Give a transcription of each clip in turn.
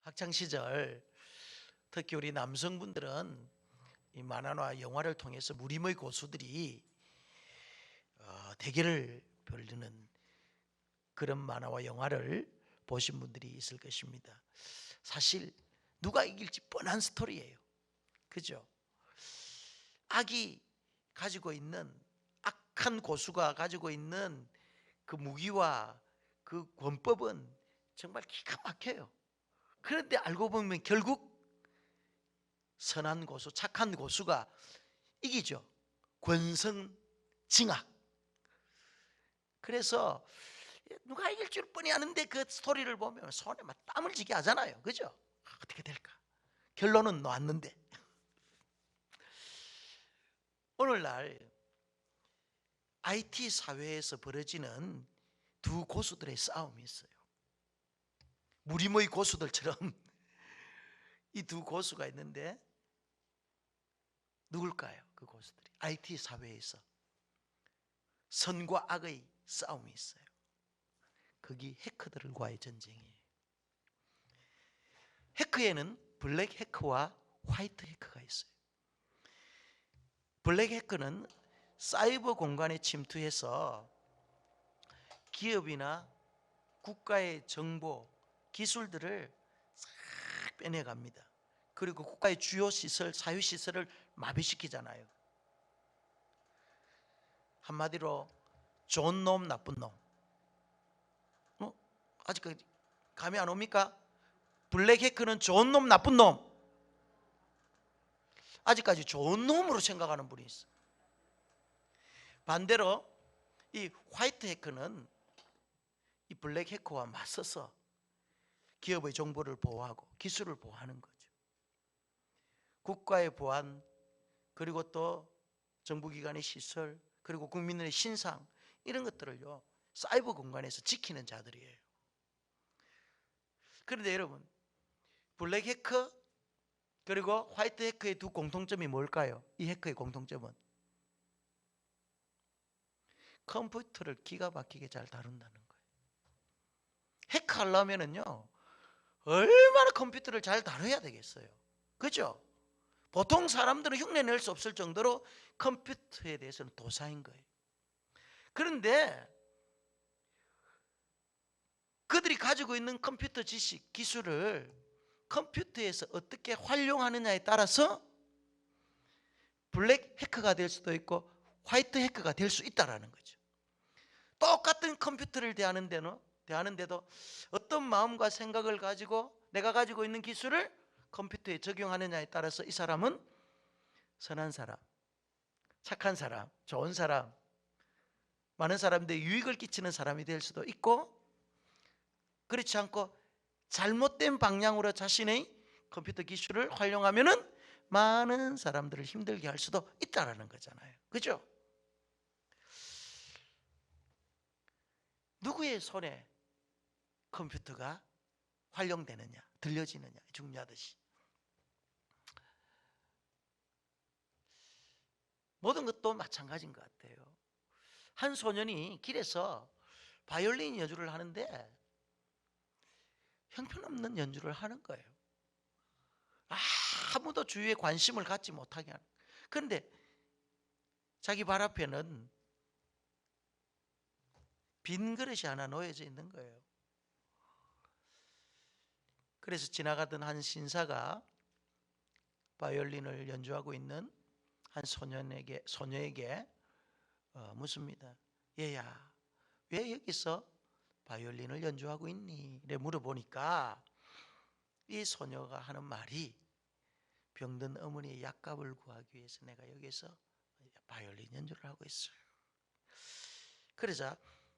학창 시절 특히 우리 남성분들은 이 만화나 영화를 통해서 무림의 고수들이 대결을 벌이는 그런 만화와 영화를 보신 분들이 있을 것입니다. 사실 누가 이길지 뻔한 스토리예요. 그죠? 악이 가지고 있는, 악한 고수가 가지고 있는 그 무기와 그 권법은 정말 기가 막혀요. 그런데 알고 보면 결국 선한 고수, 착한 고수가 이기죠. 권선징악. 그래서 누가 이길 줄 뻔히 아는데 그 스토리를 보면 손에 막 땀을 쥐게 하잖아요. 그죠? 어떻게 될까? 결론은 나왔는데 오늘날 IT 사회에서 벌어지는 두 고수들의 싸움이 있어요. 무림의 고수들처럼 이 두 고수가 있는데 누굴까요? 그 고수들이 IT 사회에서 선과 악의 싸움이 있어요. 거기 해커들과의 전쟁이에요. 해커에는 블랙 해커와 화이트 해커가 있어요. 블랙 해커는 사이버 공간에 침투해서 기업이나 국가의 정보, 기술들을 싹 빼내갑니다. 그리고 국가의 주요 시설, 사유 시설을 마비시키잖아요. 한마디로 좋은 놈, 나쁜 놈. 아직까지 감이 안 옵니까? 블랙 해커는 좋은 놈, 나쁜 놈. 아직까지 좋은 놈으로 생각하는 분이 있어. 반대로 이 화이트 해커는 이 블랙 해커와 맞서서 기업의 정보를 보호하고 기술을 보호하는 거죠. 국가의 보안, 그리고 또 정부기관의 시설, 그리고 국민들의 신상, 이런 것들을요 사이버 공간에서 지키는 자들이에요. 그런데 여러분, 블랙 해커 그리고 화이트 해커의 두 공통점이 뭘까요? 이 해커의 공통점은 컴퓨터를 기가 막히게 잘 다룬다는 거예요. 해커하려면은요 얼마나 컴퓨터를 잘 다뤄야 되겠어요. 그죠? 보통 사람들은 흉내낼 수 없을 정도로 컴퓨터에 대해서는 도사인 거예요. 그런데 그들이 가지고 있는 컴퓨터 지식, 기술을 컴퓨터에서 어떻게 활용하느냐에 따라서 블랙 해커가 될 수도 있고 화이트 해커가 될 수 있다는 거죠. 똑같은 컴퓨터를 대하는데도 어떤 마음과 생각을 가지고 내가 가지고 있는 기술을 컴퓨터에 적용하느냐에 따라서 이 사람은 선한 사람, 착한 사람, 좋은 사람, 많은 사람들에게 유익을 끼치는 사람이 될 수도 있고, 그렇지 않고 잘못된 방향으로 자신의 컴퓨터 기술을 활용하면은 많은 사람들을 힘들게 할 수도 있다라는 거잖아요. 그죠? 누구의 손에 컴퓨터가 활용되느냐, 들려지느냐 중요하듯이 모든 것도 마찬가지인 것 같아요. 한 소년이 길에서 바이올린 연주를 하는데 형편없는 연주를 하는 거예요. 아무도 주위에 관심을 갖지 못하게 하는. 그런데 자기 발 앞에는 빈 그릇이 하나 놓여져 있는 거예요. 그래서 지나가던 한 신사가 바이올린을 연주하고 있는 한 소녀에게 묻습니다. 얘야, 왜 여기서 바이올린을 연주하고 있니? 이래 물어보니까 이 소녀가 하는 말이 병든 어머니의 약값을 구하기 위해서 내가 여기서 바이올린 연주를 하고 있어요. 그러자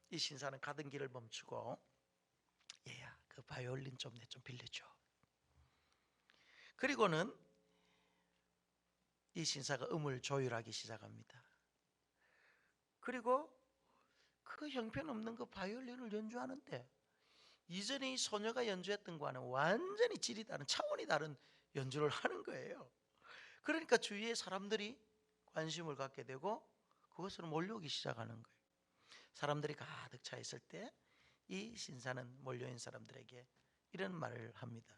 이 신사는 가던 길을 멈추고 얘야, 그 바이올린 좀 내 좀 빌려줘. 그리고는 이 신사가 음을 조율하기 시작합니다. 그리고 그 형편없는 그 바이올린을 연주하는데 이전에 이 소녀가 연주했던 거와는 완전히 질이 다른, 차원이 다른 연주를 하는 거예요. 그러니까 주위에 사람들이 관심을 갖게 되고 그것으로 몰려오기 시작하는 거예요. 사람들이 가득 차 있을 때 이 신사는 몰려있는 사람들에게 이런 말을 합니다.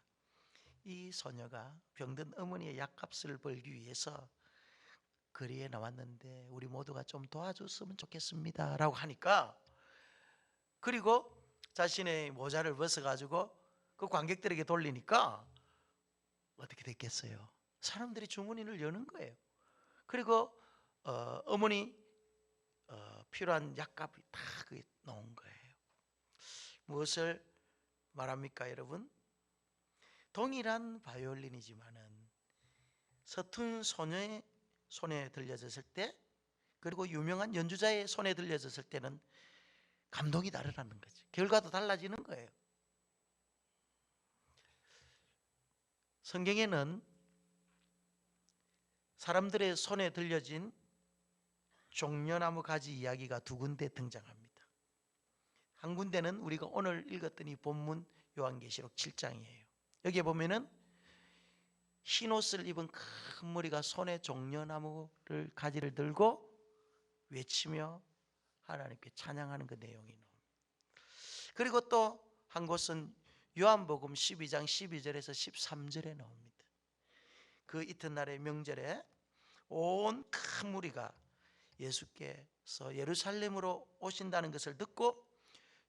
이 소녀가 병든 어머니의 약값을 벌기 위해서 거리에 나왔는데 우리 모두가 좀 도와줬으면 좋겠습니다 라고 하니까, 그리고 자신의 모자를 벗어가지고 그 관객들에게 돌리니까 어떻게 됐겠어요? 사람들이 주머니를 여는 거예요. 그리고 어머니 필요한 약값이 다 그게 나온 거예요. 무엇을 말합니까 여러분? 동일한 바이올린이지만은 서툰 소녀의 손에 들려졌을 때, 그리고 유명한 연주자의 손에 들려졌을 때는 감동이 다르다는 거죠. 결과도 달라지는 거예요. 성경에는 사람들의 손에 들려진 종려나무 가지 이야기가 두 군데 등장합니다. 한 군데는 우리가 오늘 읽었던 이 본문 요한계시록 7장이에요. 여기에 보면은 흰 옷을 입은 큰 무리가 손에 종려나무를 가지를 들고 외치며 하나님께 찬양하는 그 내용이 나옵니다. 그리고 또 한 곳은 요한복음 12장 12절에서 13절에 나옵니다. 그 이튿날의 명절에 온 큰 무리가 예수께서 예루살렘으로 오신다는 것을 듣고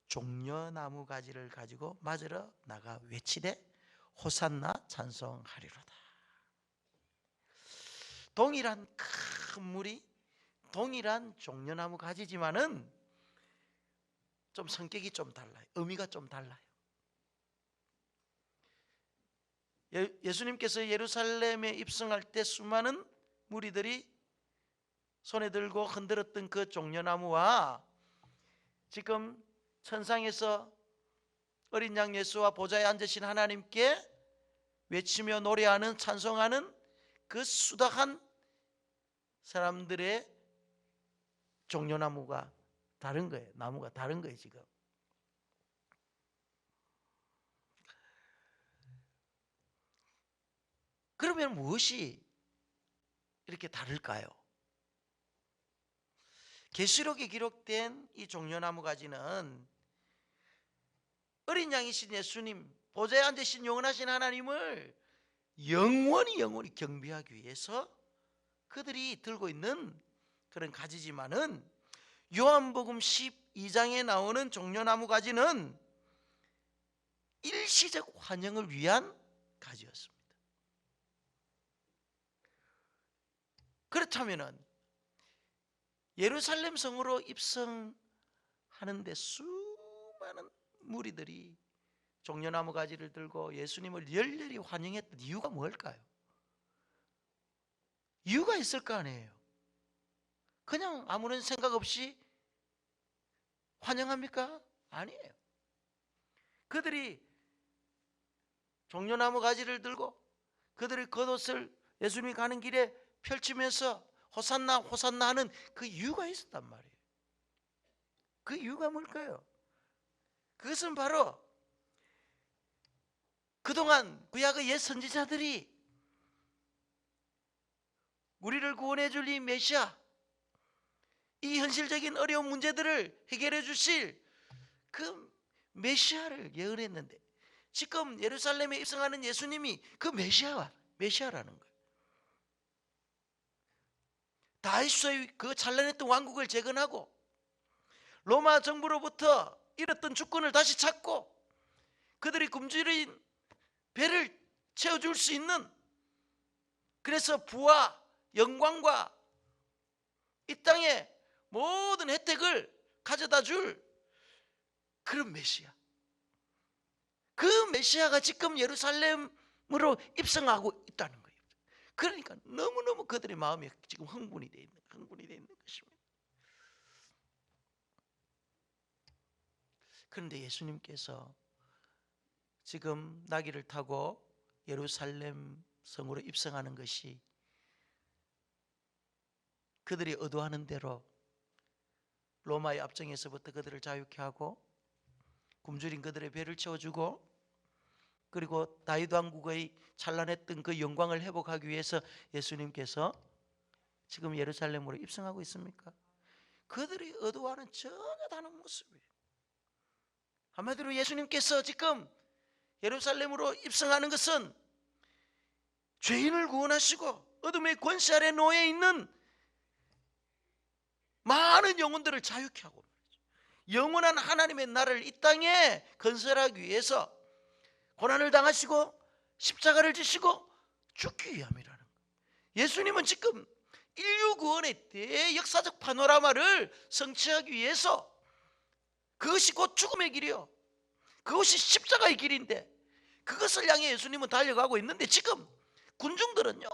종려나무 가지를 가지고 맞으러 나가 외치되 호산나 찬송하리로다. 동일한 큰 무리, 동일한 종려나무 가지지만은 좀 성격이 좀 달라요. 의미가 좀 달라요. 예수님께서 예루살렘에 입성할 때 수많은 무리들이 손에 들고 흔들었던 그 종려나무와 지금 천상에서 어린 양 예수와 보좌에 앉으신 하나님께 외치며 노래하는, 찬송하는 그 수다한 사람들의 종려나무가 다른 거예요. 나무가 다른 거예요 지금. 그러면 무엇이 이렇게 다를까요? 계시록에 기록된 이 종려나무 가지는 어린 양이신 예수님, 보좌에 앉으신 영원하신 하나님을 영원히 경배하기 위해서 그들이 들고 있는 그런 가지지만은, 요한복음 12장에 나오는 종려나무 가지는 일시적 환영을 위한 가지였습니다. 그렇다면은 예루살렘 성으로 입성하는데 수많은 무리들이 종려나무 가지를 들고 예수님을 열렬히 환영했던 이유가 뭘까요? 이유가 있을 거 아니에요. 그냥 아무런 생각 없이 환영합니까? 아니에요. 그들이 종려나무 가지를 들고 그들의 겉옷을 예수님이 가는 길에 펼치면서 호산나 호산나 하는 그 이유가 있었단 말이에요. 그 이유가 뭘까요? 그것은 바로 그동안 구약의 옛 선지자들이 우리를 구원해 줄 이 메시아, 이 현실적인 어려운 문제들을 해결해 주실 그 메시아를 예언했는데, 지금 예루살렘에 입성하는 예수님이 그 메시아라는 거예요. 다윗의 그 찬란했던 왕국을 재건하고 로마 정부로부터 잃었던 주권을 다시 찾고 그들이 굶주린 배를 채워줄 수 있는, 그래서 부와 영광과 이 땅의 모든 혜택을 가져다 줄 그런 메시아, 그 메시아가 지금 예루살렘으로 입성하고 있다는 거예요. 그러니까 너무너무 그들의 마음이 지금 흥분이 되어 있는 것입니다. 그런데 예수님께서 지금 나귀를 타고 예루살렘 성으로 입성하는 것이 그들이 의도하는 대로 로마의 압정에서부터 그들을 자유케 하고 굶주린 그들의 배를 채워주고, 그리고 다윗 왕국의 찬란했던 그 영광을 회복하기 위해서 예수님께서 지금 예루살렘으로 입성하고 있습니까? 그들이 의도하는 전혀 다른 모습이에요. 한마디로 예수님께서 지금 예루살렘으로 입성하는 것은 죄인을 구원하시고 어둠의 권세 아래 놓여 있는 많은 영혼들을 자유케 하고 영원한 하나님의 나라를 이 땅에 건설하기 위해서 고난을 당하시고 십자가를 지시고 죽기 위함이라는 거예요. 예수님은 지금 인류 구원의 대역사적 파노라마를 성취하기 위해서 그것이 곧 죽음의 길이요, 그것이 십자가의 길인데 그것을 향해 예수님은 달려가고 있는데 지금 군중들은요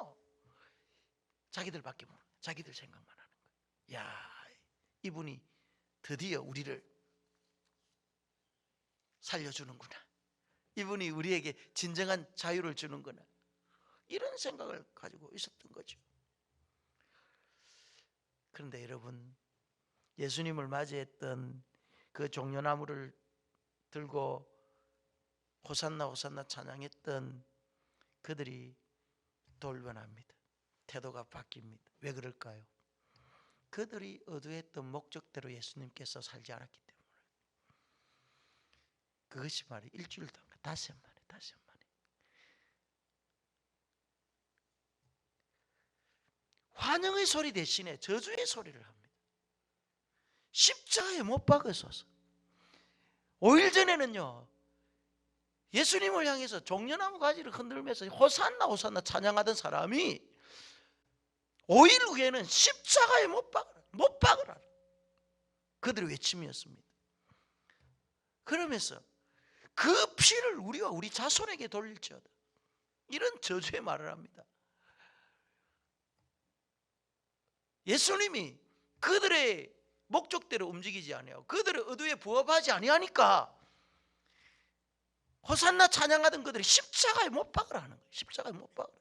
자기들밖에 모르는, 자기들 생각만 하는 거예요. 야, 이분이 드디어 우리를 살려주는구나, 이분이 우리에게 진정한 자유를 주는구나, 이런 생각을 가지고 있었던 거죠. 그런데 여러분, 예수님을 맞이했던 그 종려나무를 들고 호산나 호산나 찬양했던 그들이 돌변합니다. 태도가 바뀝니다. 왜 그럴까요? 그들이 의도했던 목적대로 예수님께서 살지 않았기 때문에. 그것이 말이 일주일도 안 가, 다시 한 번에. 환영의 소리 대신에 저주의 소리를 합니다. 십자가에 못 박으소서. 5일 전에는요 예수님을 향해서 종려나무 가지를 흔들면서 호산나 호산나 찬양하던 사람이 5일 후에는 십자가에 못 박으라 그들의 외침이었습니다. 그러면서 그 피를 우리와 우리 자손에게 돌릴지어다, 이런 저주의 말을 합니다. 예수님이 그들의 목적대로 움직이지 아니하고 그들의 의도에 부합하지 아니하니까 호산나 찬양하던 그들이 십자가에 못 박으라 하는 거예요. 십자가에 못 박으라.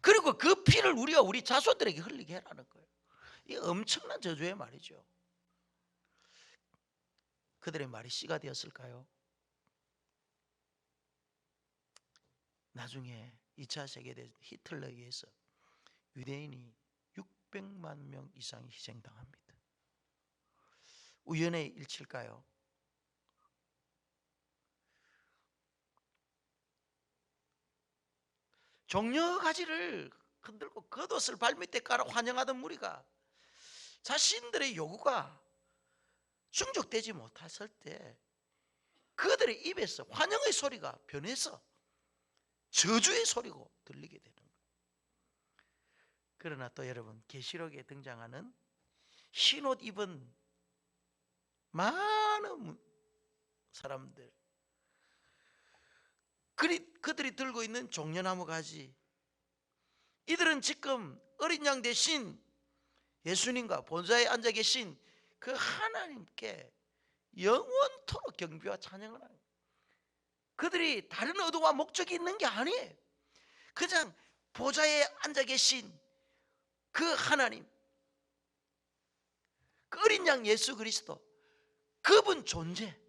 그리고 그 피를 우리와 우리 자손들에게 흘리게 해라는 거예요. 이 엄청난 저주의 말이죠. 그들의 말이 씨가 되었을까요? 나중에 2차 세계대전 히틀러에 의해서 유대인이 600만 명 이상이 희생당합니다. 우연의 일치일까요? 종려 가지를 흔들고 겉옷을 발밑에 깔아 환영하던 무리가 자신들의 요구가 충족되지 못했을 때 그들의 입에서 환영의 소리가 변해서 저주의 소리고 들리게 되는 거예요. 그러나 또 여러분, 계시록에 등장하는 흰옷 입은 많은 사람들, 그들이 들고 있는 종려나무 가지, 이들은 지금 어린 양 대신 예수님과 본좌에 앉아 계신 그 하나님께 영원토록 경배와 찬양을 하는 거예요. 그들이 다른 의도와 목적이 있는 게 아니에요. 그냥 보좌에 앉아 계신 그 하나님, 그 어린 양 예수 그리스도, 그분 존재,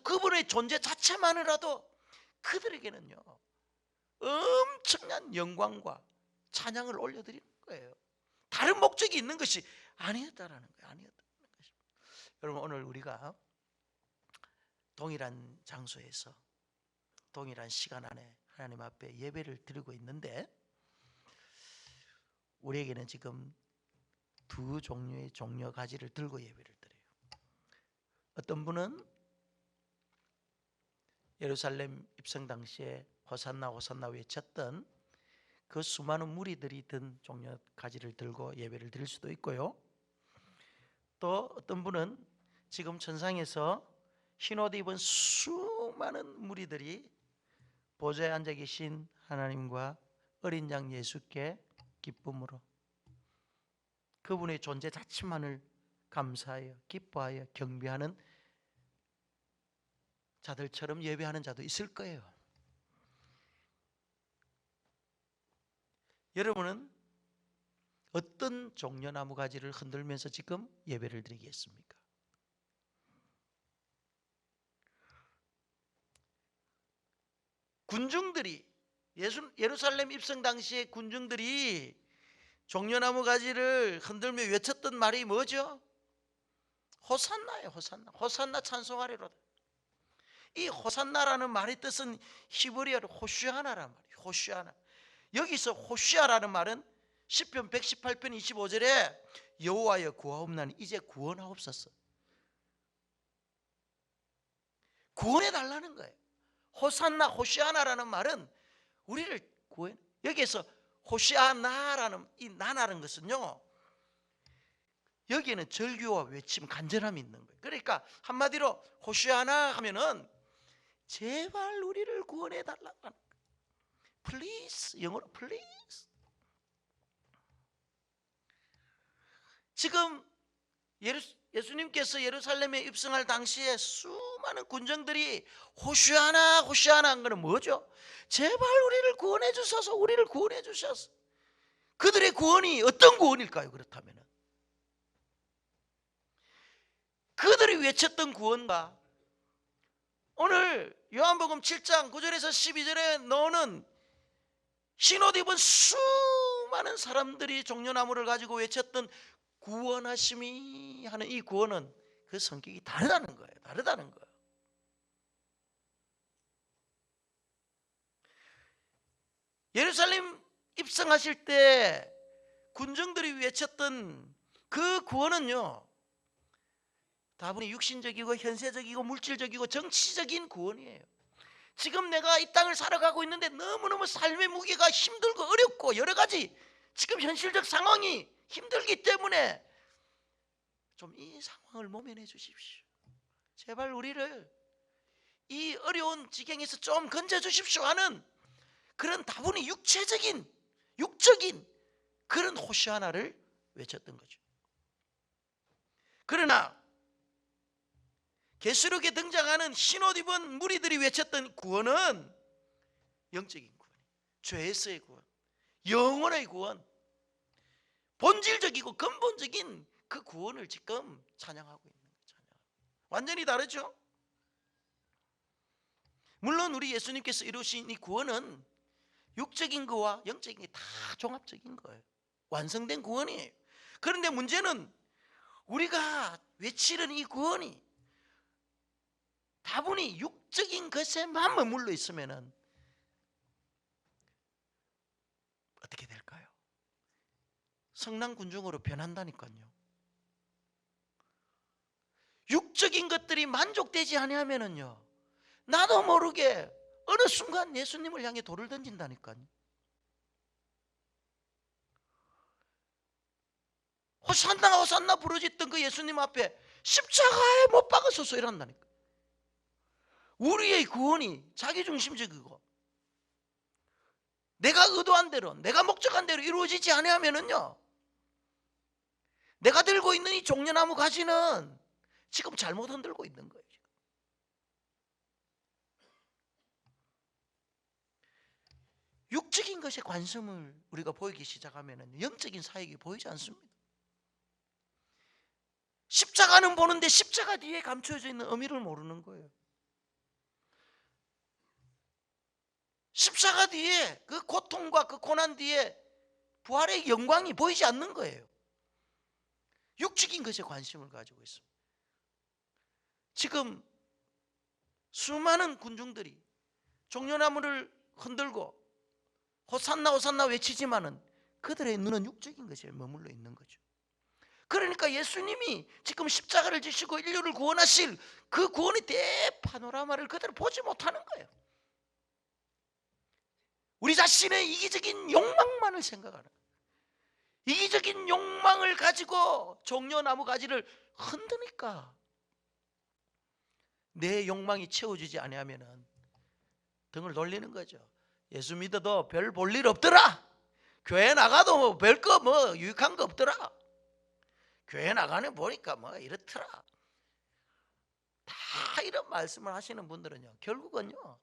그분의 존재 자체만으로도 그들에게는요 엄청난 영광과 찬양을 올려드리는 거예요. 다른 목적이 있는 것이 아니었다라는 거예요. 아니었다는 것입니다. 여러분, 오늘 우리가 동일한 장소에서 동일한 시간 안에 하나님 앞에 예배를 드리고 있는데, 우리에게는 지금 두 종류의 종려 가지를 들고 예배를 드려요. 어떤 분은 예루살렘 입성 당시에 호산나 호산나 외쳤던 그 수많은 무리들이 든 종려 가지를 들고 예배를 드릴 수도 있고요, 또 어떤 분은 지금 천상에서 흰옷 입은 수많은 무리들이 보좌에 앉아 계신 하나님과 어린 양 예수께 기쁨으로 그분의 존재 자체만을 감사하여 기뻐하여 경배하는 자들처럼 예배하는 자도 있을 거예요. 여러분은 어떤 종려나무 가지를 흔들면서 지금 예배를 드리겠습니까? 군중들이, 예루살렘 입성 당시에 군중들이 종려나무 가지를 흔들며 외쳤던 말이 뭐죠? 호산나예요. 호산나. 호산나 찬송하리로다. 이 호산나라는 말의 뜻은 히브리어로 호시아나란 말이에요. 호시아나. 여기서 호시아라는 말은 시편 118편 25절에 여호와여 구하옵나니 이제 구원하옵소서. 구원해 달라는 거예요. 호산나 호시아나라는 말은 우리를 구해. 여기에서 호시아나라는 이 나라는 것은요, 여기에는 절규와 외침, 간절함이 있는 거예요. 그러니까 한마디로 호시아나 하면은 제발 우리를 구원해 달라는 거예요. Please, 영어로 please. 지금 예수님께서 예루살렘에 입성할 당시에 수많은 군정들이 호시아나 호시아나 한 거는 뭐죠? 제발 우리를 구원해 주셔서, 우리를 구원해 주셔서. 그들의 구원이 어떤 구원일까요? 그렇다면 그들이 외쳤던 구원과 오늘 요한복음 7장 9절에서 12절에 나오는 흰옷 입은 수많은 사람들이 종려나무를 가지고 외쳤던 구원하심이 하는 이 구원은 그 성격이 다르다는 거예요. 다르다는 거예요. 예루살렘 입성하실 때 군정들이 외쳤던 그 구원은요, 다분히 육신적이고 현세적이고 물질적이고 정치적인 구원이에요. 지금 내가 이 땅을 살아가고 있는데 너무너무 삶의 무게가 힘들고 어렵고 여러 가지 지금 현실적 상황이 힘들기 때문에 좀 이 상황을 모면해 주십시오. 제발 우리를 이 어려운 지경에서 좀 건져 주십시오 하는 그런 다분히 육적인 그런 호시아나를 외쳤던 거죠. 그러나 계시록에 등장하는 흰옷 입은 무리들이 외쳤던 구원은 영적인 구원, 죄에서의 구원, 영혼의 구원, 본질적이고 근본적인 그 구원을 지금 찬양하고 있는 거예요. 완전히 다르죠? 물론 우리 예수님께서 이루신 이 구원은 육적인 거와 영적인 게 다 종합적인 거예요. 완성된 구원이에요. 그런데 문제는 우리가 외치는 이 구원이 다분히 육적인 것에만 머물러 있으면 어떻게 될까요? 성난군중으로 변한다니까요. 육적인 것들이 만족되지 아니하면요, 나도 모르게 어느 순간 예수님을 향해 돌을 던진다니까요. 호산나 호산나 부르짖던 그 예수님 앞에 십자가에 못 박아서서 이란다니까. 우리의 구원이 자기중심적이고 내가 의도한 대로, 내가 목적한 대로 이루어지지 아니하면요, 내가 들고 있는 이 종려나무 가지는 지금 잘못 흔들고 있는 거예요. 육적인 것에 관심을 우리가 보이기 시작하면 영적인 사역이 보이지 않습니다. 십자가는 보는데 십자가 뒤에 감춰져 있는 의미를 모르는 거예요. 십자가 뒤에 그 고통과 그 고난 뒤에 부활의 영광이 보이지 않는 거예요. 육적인 것에 관심을 가지고 있습니다. 지금 수많은 군중들이 종려나무를 흔들고 호산나 호산나 외치지만은 그들의 눈은 육적인 것에 머물러 있는 거죠. 그러니까 예수님이 지금 십자가를 지시고 인류를 구원하실 그 구원의 대파노라마를 그대로 보지 못하는 거예요. 우리 자신의 이기적인 욕망만을 생각하는 거예요. 이기적인 욕망을 가지고 종려나무 가지를 흔드니까 내 욕망이 채워지지 아니하면 등을 돌리는 거죠. 예수 믿어도 별 볼 일 없더라. 교회 나가도 별 거 뭐 유익한 거 없더라. 교회 나가는 보니까 뭐 이렇더라. 다 이런 말씀을 하시는 분들은요, 결국은요,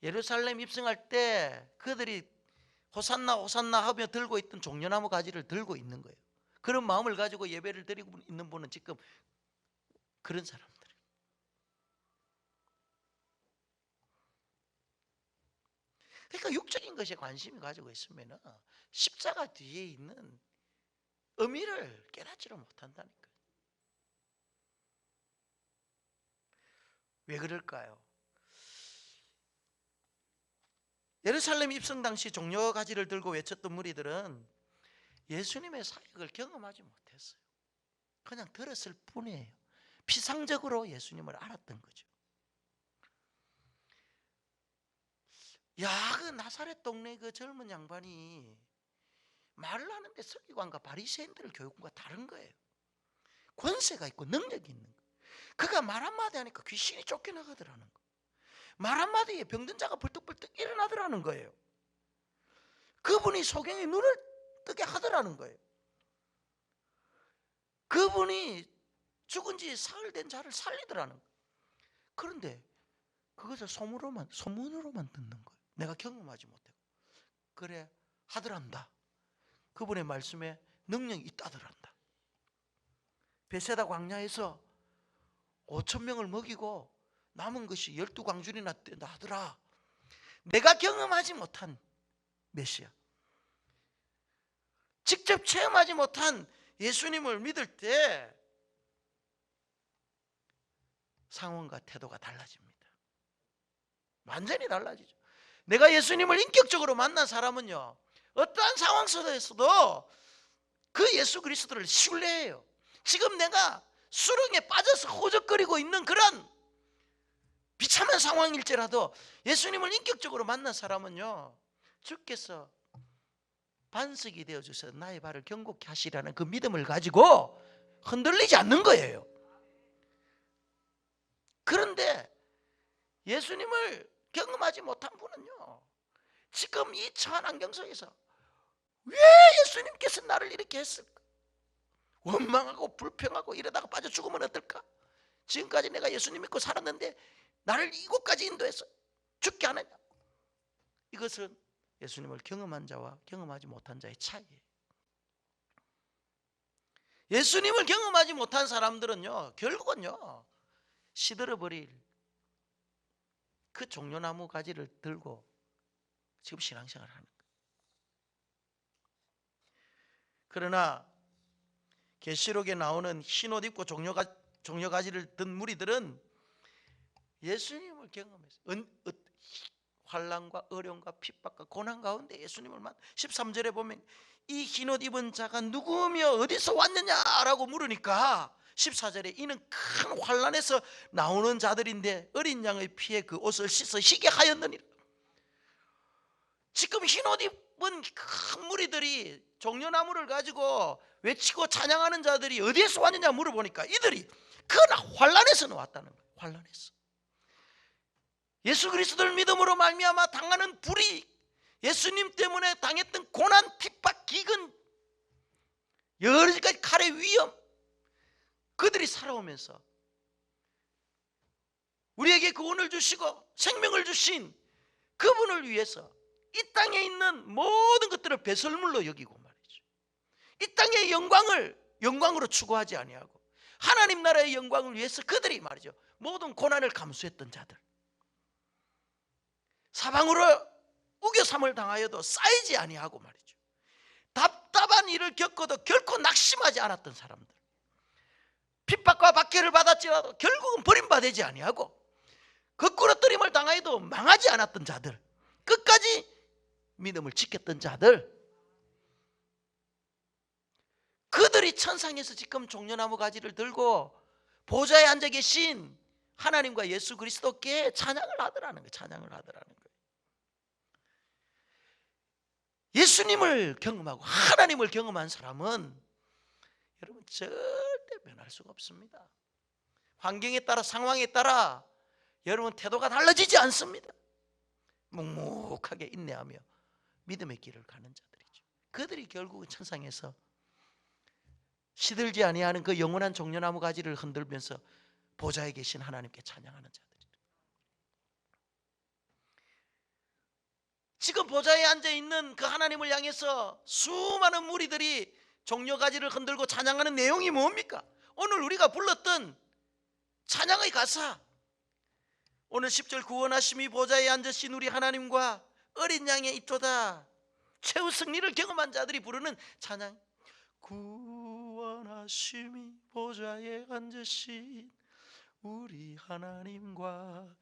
예루살렘 입성할 때 그들이 호산나 호산나 하며 들고 있던 종려나무 가지를 들고 있는 거예요. 그런 마음을 가지고 예배를 드리고 있는 분은 지금 그런 사람들. 그러니까 육적인 것에 관심이 가지고 있으면 십자가 뒤에 있는 의미를 깨닫지를 못한다니까요. 왜 그럴까요? 예루살렘 입성 당시 종려가지를 들고 외쳤던 무리들은 예수님의 사역을 경험하지 못했어요. 그냥 들었을 뿐이에요. 피상적으로 예수님을 알았던 거죠. 야, 그 나사렛 동네 그 젊은 양반이 말을 하는데 서기관과 바리새인들을 교육과 다른 거예요. 권세가 있고 능력이 있는 거. 그가 말 한마디 하니까 귀신이 쫓겨나가더라는 거. 말 한마디에 병든 자가 벌떡벌떡 일어나더라는 거예요. 그분이 소경의 눈을 뜨게 하더라는 거예요. 그분이 죽은 지 사흘 된 자를 살리더라는 거예요. 그런데 그것을 소문으로만 듣는 거예요. 내가 경험하지 못하고. 그래 하더란다. 그분의 말씀에 능력이 있다더란다. 베세다 광야에서 5,000명을 먹이고 남은 것이 12광줄이나 된다 하더라. 내가 경험하지 못한 메시아, 직접 체험하지 못한 예수님을 믿을 때 상황과 태도가 달라집니다. 완전히 달라지죠. 내가 예수님을 인격적으로 만난 사람은요, 어떠한 상황 속에서도 그 예수 그리스도를 신뢰해요. 지금 내가 수렁에 빠져서 호적거리고 있는 그런 비참한 상황일지라도 예수님을 인격적으로 만난 사람은요, 주께서 반석이 되어주셔서 나의 발을 견고케 하시라는 그 믿음을 가지고 흔들리지 않는 거예요. 그런데 예수님을 경험하지 못한 분은요, 지금 이 처한 환경 속에서 왜 예수님께서 나를 이렇게 했을까? 원망하고 불평하고 이러다가 빠져 죽으면 어떨까? 지금까지 내가 예수님 믿고 살았는데 나를 이곳까지 인도해서 죽게 하느냐? 이것은 예수님을 경험한 자와 경험하지 못한 자의 차이예요. 예수님을 경험하지 못한 사람들은요, 결국은요, 시들어버릴 그 종려나무 가지를 들고 지금 신앙생활을 하는 거예요. 그러나 계시록에 나오는 흰옷 입고 종려가지를 든 무리들은 예수님을 경험했어요. 환난과 어려움과 핍박과 고난 가운데 예수님을 13절에 보면 이 흰옷 입은 자가 누구며 어디서 왔느냐라고 물으니까 14절에 이는 큰 환난에서 나오는 자들인데 어린 양의 피에 그 옷을 씻어 희게 하였느니라. 지금 흰옷 입은 큰 무리들이 종려나무를 가지고 외치고 찬양하는 자들이 어디에서 왔느냐 물어보니까 이들이 그 환난에서 왔다는 거예요. 환난에서. 예수 그리스도를 믿음으로 말미암아 당하는 불이, 예수님 때문에 당했던 고난, 핍박, 기근, 여러 가지 칼의 위험, 그들이 살아오면서 우리에게 구원을 주시고 생명을 주신 그분을 위해서 이 땅에 있는 모든 것들을 배설물로 여기고 말이죠. 이 땅의 영광으로 추구하지 아니하고 하나님 나라의 영광을 위해서 그들이 말이죠, 모든 고난을 감수했던 자들, 사방으로 우겨삼을 당하여도 쌓이지 아니하고 말이죠, 답답한 일을 겪어도 결코 낙심하지 않았던 사람들, 핍박과 박해를 받았지라도 결국은 버림받지 아니하고 거꾸로뜨림을 당하여도 망하지 않았던 자들, 끝까지 믿음을 지켰던 자들, 그들이 천상에서 지금 종려나무 가지를 들고 보좌에 앉아 계신 하나님과 예수 그리스도께 찬양을 하더라는 거예요. 찬양을 하더라는 거예요. 예수님을 경험하고 하나님을 경험한 사람은 여러분 절대 변할 수가 없습니다. 환경에 따라, 상황에 따라 여러분 태도가 달라지지 않습니다. 묵묵하게 인내하며 믿음의 길을 가는 자들이죠. 그들이 결국은 천상에서 시들지 아니하는 그 영원한 종려나무 가지를 흔들면서 보좌에 계신 하나님께 찬양하는 자들이죠. 지금 보좌에 앉아있는 그 하나님을 향해서 수많은 무리들이 종려가지를 흔들고 찬양하는 내용이 뭡니까? 오늘 우리가 불렀던 찬양의 가사, 오늘 10절 구원하심이 보좌에 앉으신 우리 하나님과 어린 양의 이토다, 최후 승리를 경험한 자들이 부르는 찬양, 구원하심이 보좌에 앉으신 우리 하나님과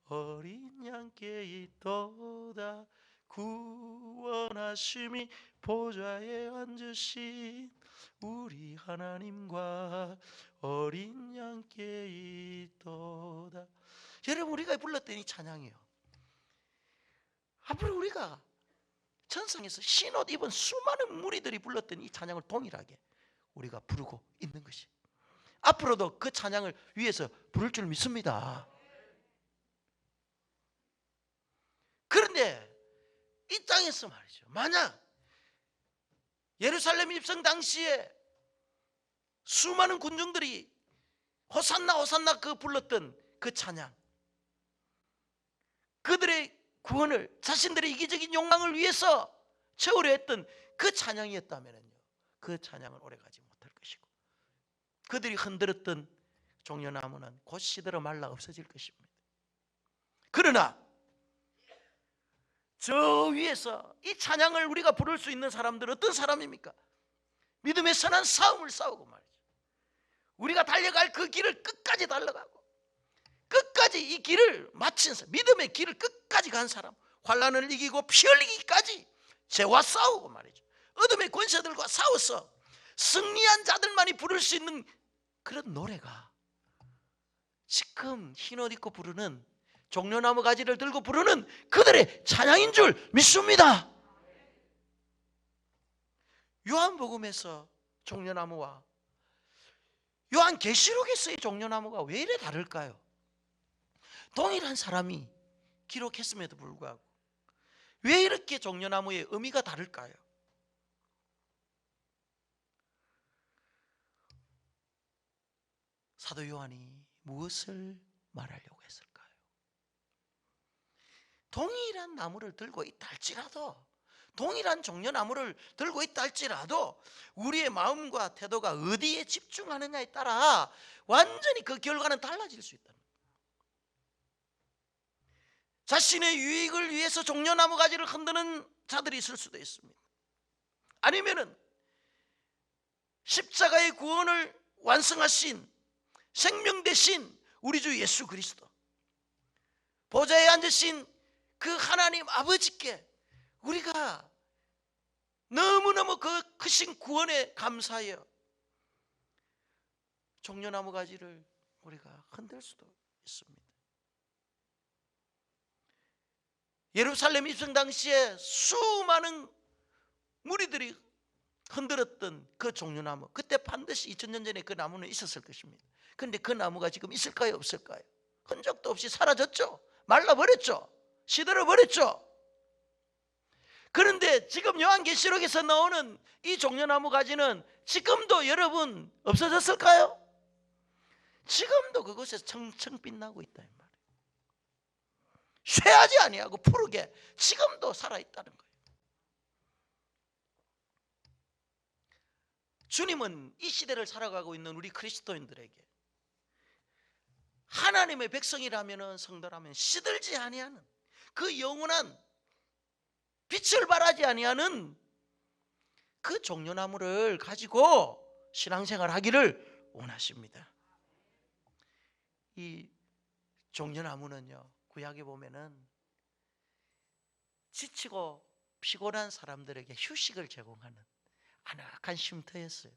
어린 양께 있도다. 구원하심이 보좌에 앉으신 우리 하나님과 어린 양께 있도다. 여러분, 우리가 불렀던 이 찬양이요, 앞으로 우리가 천상에서 흰옷 입은 수많은 무리들이 불렀던 이 찬양을 동일하게 우리가 부르고 있는 것이, 앞으로도 그 찬양을 위해서 부를 줄 믿습니다. 그런데 이 땅에서 말이죠, 만약 예루살렘 입성 당시에 수많은 군중들이 호산나 호산나 그 불렀던 그 찬양, 그들의 구원을 자신들의 이기적인 욕망을 위해서 채우려 했던 그 찬양이었다면요, 그 찬양은 오래가지 못할 것이고 그들이 흔들었던 종려나무는 곧 시들어 말라 없어질 것입니다. 그러나 저 위에서 이 찬양을 우리가 부를 수 있는 사람들은 어떤 사람입니까? 믿음의 선한 싸움을 싸우고 말이죠, 우리가 달려갈 그 길을 끝까지 달려가고 끝까지 이 길을 마친 사람, 믿음의 길을 끝까지 간 사람, 환난을 이기고 피 흘리기까지 죄와 싸우고 말이죠, 어둠의 권세들과 싸워서 승리한 자들만이 부를 수 있는 그런 노래가 지금 흰옷 입고 부르는, 종려나무 가지를 들고 부르는 그들의 찬양인 줄 믿습니다. 요한복음에서 종려나무와 요한계시록에서의 종려나무가 왜 이래 다를까요? 동일한 사람이 기록했음에도 불구하고 왜 이렇게 종려나무의 의미가 다를까요? 사도 요한이 무엇을 말하려고 했을까요? 동일한 나무를 들고 있다 할지라도, 동일한 종려나무를 들고 있다 할지라도 우리의 마음과 태도가 어디에 집중하느냐에 따라 완전히 그 결과는 달라질 수 있다. 자신의 유익을 위해서 종려나무 가지를 흔드는 자들이 있을 수도 있습니다. 아니면은 십자가의 구원을 완성하신 생명 대신 우리 주 예수 그리스도, 보좌에 앉으신 그 하나님 아버지께 우리가 너무너무 그 크신 구원에 감사하여 종려나무 가지를 우리가 흔들 수도 있습니다. 예루살렘 입성 당시에 수많은 무리들이 흔들었던 그 종려나무, 그때 반드시 2000년 전에 그 나무는 있었을 것입니다. 그런데 그 나무가 지금 있을까요, 없을까요? 흔적도 없이 사라졌죠. 말라버렸죠. 시들어버렸죠. 그런데 지금 요한계시록에서 나오는 이 종려나무 가지는 지금도 여러분 없어졌을까요? 지금도 그곳에서 청청 빛나고 있다 이 말이에요. 쇠하지 아니하고 푸르게 지금도 살아있다는 거예요. 주님은 이 시대를 살아가고 있는 우리 그리스도인들에게 하나님의 백성이라면, 성도라면 시들지 아니하는 그 영원한 빛을 발하지 아니하는 그 종려나무를 가지고 신앙생활 하기를 원하십니다. 이 종려나무는요, 구약에 보면은 지치고 피곤한 사람들에게 휴식을 제공하는 아늑한 쉼터였어요.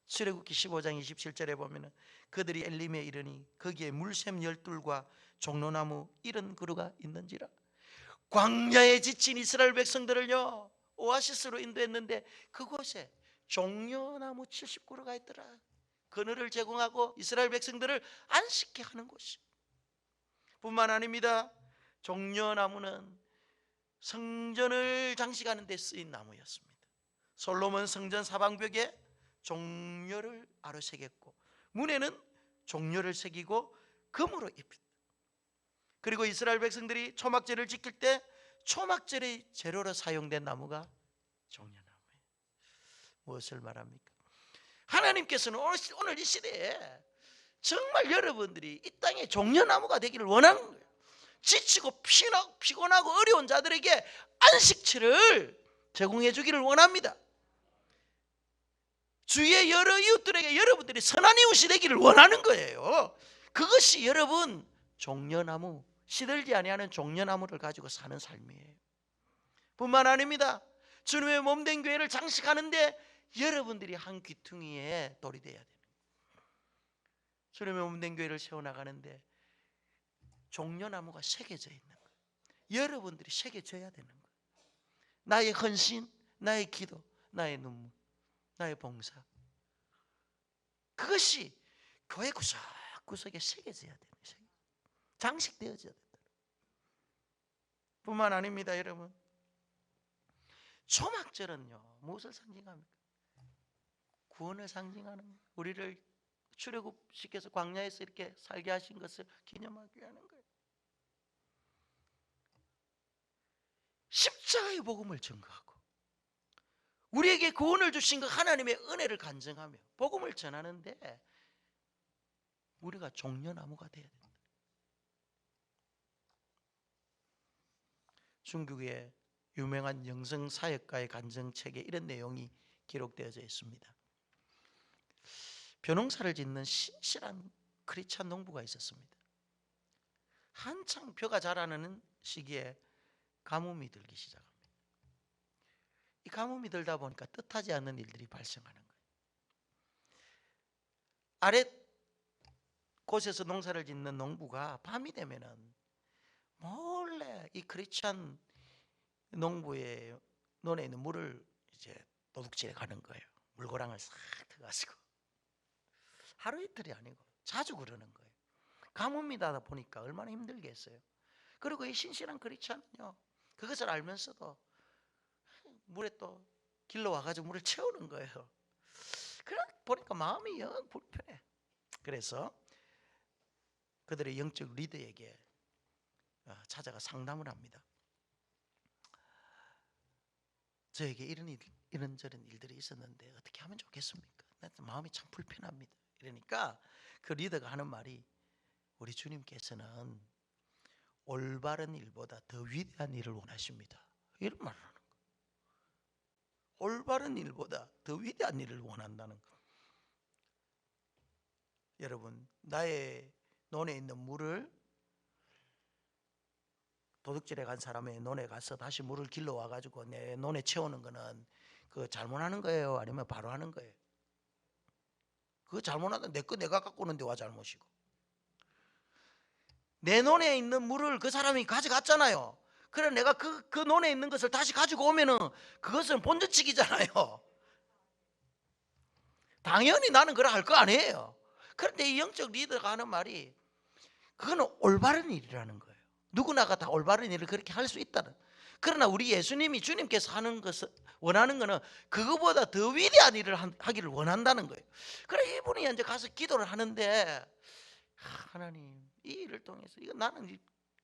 출애굽기 15장 27절에 보면은 그들이 엘림에 이르니 거기에 물샘 12과 종려나무 70그루가 있는지라. 광야에 지친 이스라엘 백성들을요 오아시스로 인도했는데 그곳에 종려나무 70그루가 있더라. 그늘을 제공하고 이스라엘 백성들을 안식케 하는 곳이 뿐만 아닙니다. 종려나무는 성전을 장식하는 데 쓰인 나무였습니다. 솔로몬 성전 사방벽에 종려를 아로새겼고 문에는 종려를 새기고 금으로 입혔다. 그리고 이스라엘 백성들이 초막절을 지킬 때 초막절의 재료로 사용된 나무가 종려나무예요. 무엇을 말합니까? 하나님께서는 오늘 이 시대에 정말 여러분들이 이 땅에 종려나무가 되기를 원하는 거예요. 지치고 피곤하고 어려운 자들에게 안식처를 제공해 주기를 원합니다. 주위의 여러 이웃들에게 여러분들이 선한 이웃이 되기를 원하는 거예요. 그것이 여러분 종려나무, 시들지 아니하는 종려나무를 가지고 사는 삶이에요. 뿐만 아닙니다. 주님의 몸된 교회를 장식하는데 여러분들이 한 귀퉁이에 돌이 돼야 돼요. 주님의 몸된 교회를 세워나가는데 종려나무가 새겨져 있는 거예요. 여러분들이 새겨져야 되는 거예요. 나의 헌신, 나의 기도, 나의 눈물, 나의 봉사, 그것이 교회 구석구석에 새겨져야 돼요. 장식되어져야 된다. 뿐만 아닙니다. 여러분, 초막절은요 무엇을 상징합니까? 구원을 상징하는 거예요. 우리를 출애굽시켜서 광야에서 이렇게 살게 하신 것을 기념하기 위한 거예요. 십자가의 복음을 증거하고 우리에게 구원을 주신 그 하나님의 은혜를 간증하며 복음을 전하는데 우리가 종려나무가 되어야 된다. 중국의 유명한 영성사역가의 간증책에 이런 내용이 기록되어져 있습니다. 벼농사를 짓는 신실한 크리스찬 농부가 있었습니다. 한창 벼가 자라는 시기에 가뭄이 들기 시작합니다. 이 가뭄이 들다 보니까 뜻하지 않는 일들이 발생하는 거예요. 아래 곳에서 농사를 짓는 농부가 밤이 되면은 몰래 이 크리스찬 농부의 논에 있는 물을 이제 도둑질해 가는 거예요. 물고랑을 싹 터가지고. 하루 이틀이 아니고 자주 그러는 거예요. 가뭄이 나다 보니까 얼마나 힘들겠어요. 그리고 이 신실한 크리스찬은요 그것을 알면서도 물에 또 길러 와가지고 물을 채우는 거예요. 그러다 보니까 마음이 영 불편해. 그래서 그들의 영적 리더에게 찾아가 상담을 합니다. 저에게 이런저런 일들이 있었는데 어떻게 하면 좋겠습니까? 마음이 참 불편합니다. 이러니까 그 리더가 하는 말이 우리 주님께서는 올바른 일보다 더 위대한 일을 원하십니다. 이런 말을 하는 거예요. 올바른 일보다 더 위대한 일을 원한다는 거. 여러분, 나의 논에 있는 물을 도둑질해 간 사람의 논에 가서 다시 물을 길러 와가지고 내 논에 채우는 거는 그거 잘못하는 거예요? 아니면 바로 하는 거예요? 그거 잘못하다 내 거 내가 갖고 오는데 와 잘못이고. 내 논에 있는 물을 그 사람이 가져갔잖아요. 그래 내가 그 논에 있는 것을 다시 가지고 오면은 그것은 본전치기잖아요. 당연히 나는 그걸 할 거 아니에요. 그런데 이 영적 리더가 하는 말이 그거는 올바른 일이라는 거예요. 누구나가 다 올바른 일을 그렇게 할 수 있다는. 그러나 우리 예수님이 주님께서 하는 것을 원하는 것은 그거보다 더 위대한 일을 하기를 원한다는 거예요. 그래 이분이 이제 가서 기도를 하는데 하나님 이 일을 통해서 이거 나는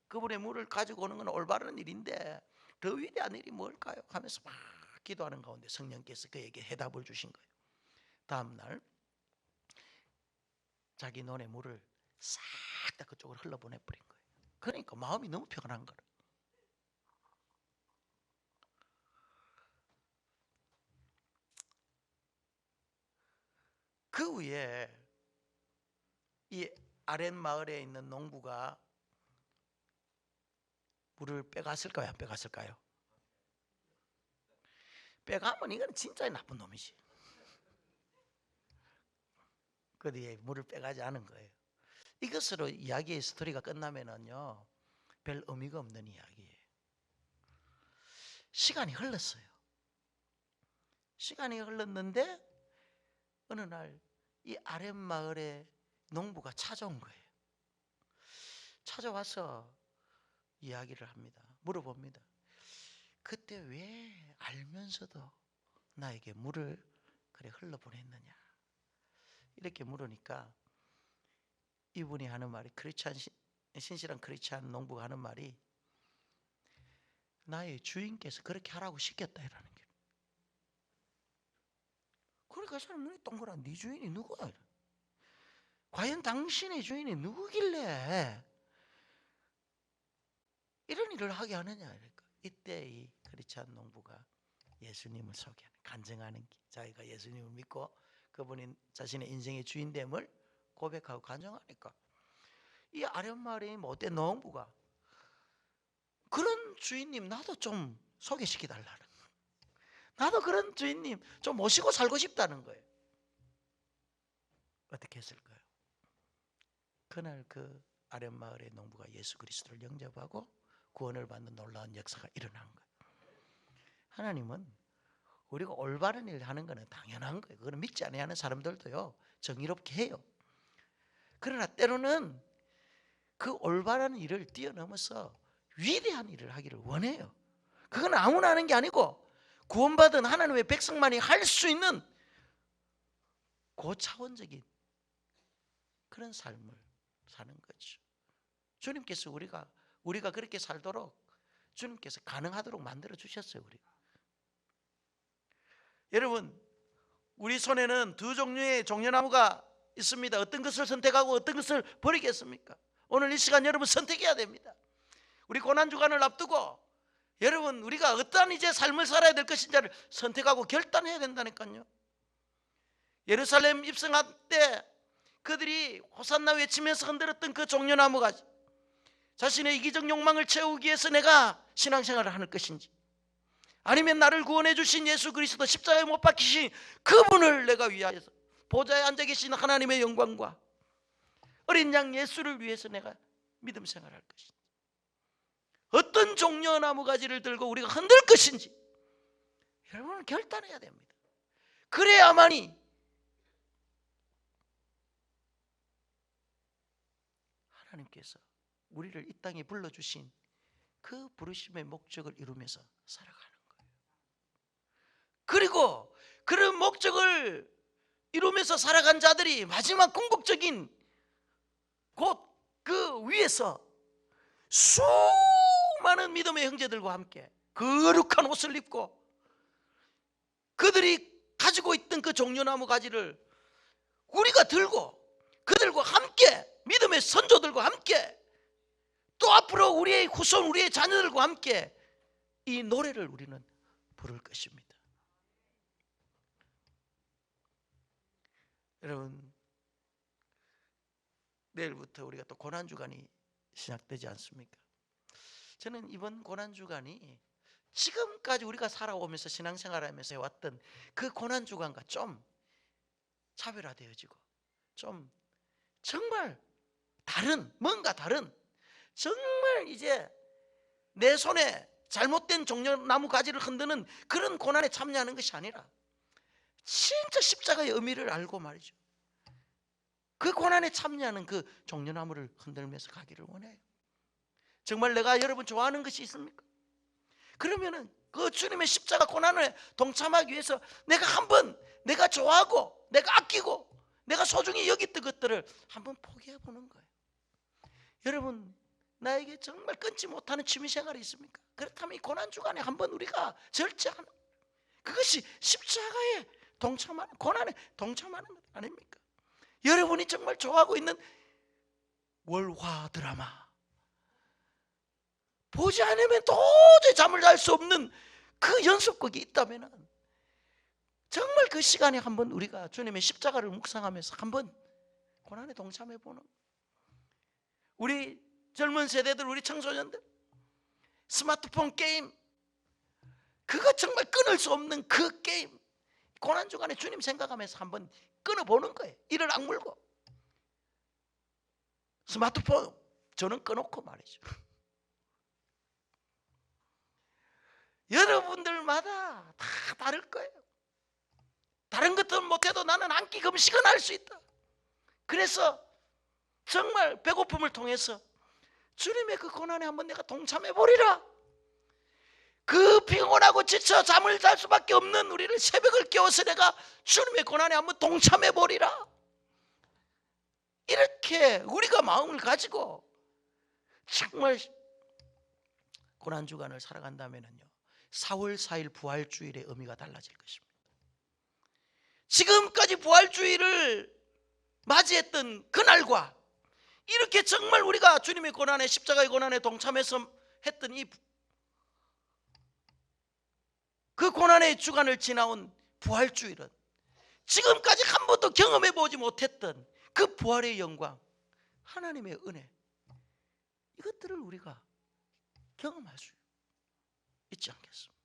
그분의 물을 가지고 오는 건 올바른 일인데 더 위대한 일이 뭘까요? 하면서 막 기도하는 가운데 성령께서 그에게 해답을 주신 거예요. 다음날 자기 논의 물을 싹 다 그쪽으로 흘러보내버린 거예요. 그러니까 마음이 너무 평안한 거예요. 그 후에 이 아랫 마을에 있는 농부가 물을 빼갔을까요? 안 빼갔을까요? 빼가면 이건 진짜 나쁜 놈이지. 그 뒤에 물을 빼가지 않은 거예요. 이것으로 이야기의 스토리가 끝나면은요 별 의미가 없는 이야기예요. 시간이 흘렀어요. 시간이 흘렀는데 어느 날 이 아랫 마을에 농부가 찾아온 거예요. 찾아와서 이야기를 합니다. 물어봅니다. 그때 왜 알면서도 나에게 물을 그래 흘러보냈느냐 이렇게 물으니까 이분이 하는 말이 신실한 크리스찬 농부가 하는 말이 나의 주인께서 그렇게 하라고 시켰다 이라는 게. 그러니까 사람 눈이 동그란 네 주인이 누구야? 과연 당신의 주인이 누구길래 이런 일을 하게 하느냐? 그러니까 이때 이 크리스찬 농부가 예수님을 소개하는 간증하는 게 자기가 예수님을 믿고 그분이 자신의 인생의 주인됨을 고백하고 간증하니까 이 아랫마을의 못된 농부가 그런 주인님 나도 좀 소개시켜달라는, 나도 그런 주인님 좀 모시고 살고 싶다는 거예요. 어떻게 했을까요? 그날 그 아랫마을의 농부가 예수 그리스도를 영접하고 구원을 받는 놀라운 역사가 일어난 거예요. 하나님은 우리가 올바른 일을 하는 것은 당연한 거예요. 그걸 믿지 않는 사람들도요 정의롭게 해요. 그러나 때로는 그 올바른 일을 뛰어넘어서 위대한 일을 하기를 원해요. 그건 아무나 하는 게 아니고 구원받은 하나님의 백성만이 할 수 있는 고차원적인 그런 삶을 사는 거죠. 주님께서 우리가 그렇게 살도록 주님께서 가능하도록 만들어 주셨어요. 여러분, 우리 손에는 두 종류의 종려나무가 있습니다. 어떤 것을 선택하고 어떤 것을 버리겠습니까? 오늘 이 시간 여러분 선택해야 됩니다. 우리 고난주간을 앞두고 여러분 우리가 어떠한 이제 삶을 살아야 될 것인지를 선택하고 결단해야 된다니까요. 예루살렘 입성할 때 그들이 호산나 외치면서 흔들었던 그 종려나무가 자신의 이기적 욕망을 채우기 위해서 내가 신앙생활을 하는 것인지, 아니면 나를 구원해 주신 예수 그리스도 십자가에 못 박히신 그분을 내가 위하여서 보좌에 앉아 계신 하나님의 영광과 어린 양 예수를 위해서 내가 믿음 생활할 것인지, 어떤 종려나무 가지를 들고 우리가 흔들 것인지 여러분은 결단해야 됩니다. 그래야만이 하나님께서 우리를 이 땅에 불러주신 그 부르심의 목적을 이루면서 살아가는 거예요. 그리고 그런 목적을 이루면서 살아간 자들이 마지막 궁극적인 곧 그 위에서 수많은 믿음의 형제들과 함께 거룩한 옷을 입고 그들이 가지고 있던 그 종려나무 가지를 우리가 들고 그들과 함께 믿음의 선조들과 함께 또 앞으로 우리의 후손 우리의 자녀들과 함께 이 노래를 우리는 부를 것입니다. 여러분, 내일부터 우리가 또 고난주간이 시작되지 않습니까? 저는 이번 고난주간이 지금까지 우리가 살아오면서 신앙생활하면서 해왔던 그 고난주간과 좀 차별화되어지고 좀 정말 다른, 뭔가 다른, 정말 이제 내 손에 잘못된 종려나무 가지를 흔드는 그런 고난에 참여하는 것이 아니라 진짜 십자가의 의미를 알고 말이죠, 그 고난에 참여하는 그 종려나무를 흔들면서 가기를 원해요. 정말 내가 여러분 좋아하는 것이 있습니까? 그러면은 그 주님의 십자가 고난에 동참하기 위해서 내가 한번 내가 좋아하고 내가 아끼고 내가 소중히 여겼던 것들을 한번 포기해 보는 거예요. 여러분, 나에게 정말 끊지 못하는 취미생활이 있습니까? 그렇다면 이 고난주간에 한번 우리가 절제하는, 그것이 십자가에 동참하는, 고난에 동참하는 것 아닙니까? 여러분이 정말 좋아하고 있는 월화 드라마 보지 않으면 도저히 잠을 잘 수 없는 그 연속극이 있다면 정말 그 시간에 한번 우리가 주님의 십자가를 묵상하면서 한번 고난에 동참해 보는, 우리 젊은 세대들, 우리 청소년들 스마트폰 게임, 그거 정말 끊을 수 없는 그 게임, 고난주간에 주님 생각하면서 한번 끊어보는 거예요. 이를 악물고 스마트폰 저는 꺼놓고 말이죠. 여러분들마다 다 다를 거예요. 다른 것들은 못해도 나는 한 끼 금식은 할 수 있다. 그래서 정말 배고픔을 통해서 주님의 그 고난에 한번 내가 동참해 보리라. 그 피곤하고 지쳐 잠을 잘 수밖에 없는 우리를 새벽을 깨워서 내가 주님의 고난에 한번 동참해 보리라. 이렇게 우리가 마음을 가지고 정말 고난주간을 살아간다면요, 4월 4일 부활주일의 의미가 달라질 것입니다. 지금까지 부활주일을 맞이했던 그날과 이렇게 정말 우리가 주님의 고난에, 십자가의 고난에 동참해서 했던 그 고난의 주간을 지나온 부활주일은 지금까지 한 번도 경험해 보지 못했던 그 부활의 영광, 하나님의 은혜, 이것들을 우리가 경험할 수 있지 않겠습니까?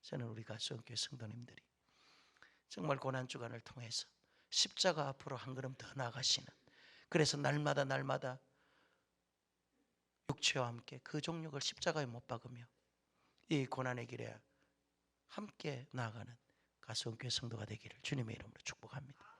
저는 우리 가수원교회 성도님들이 정말 고난주간을 통해서 십자가 앞으로 한 걸음 더 나아가시는, 그래서 날마다 육체와 함께 그 종력을 십자가에 못 박으며 이 고난의 길에 함께 나아가는 가수원교회 성도가 되기를 주님의 이름으로 축복합니다.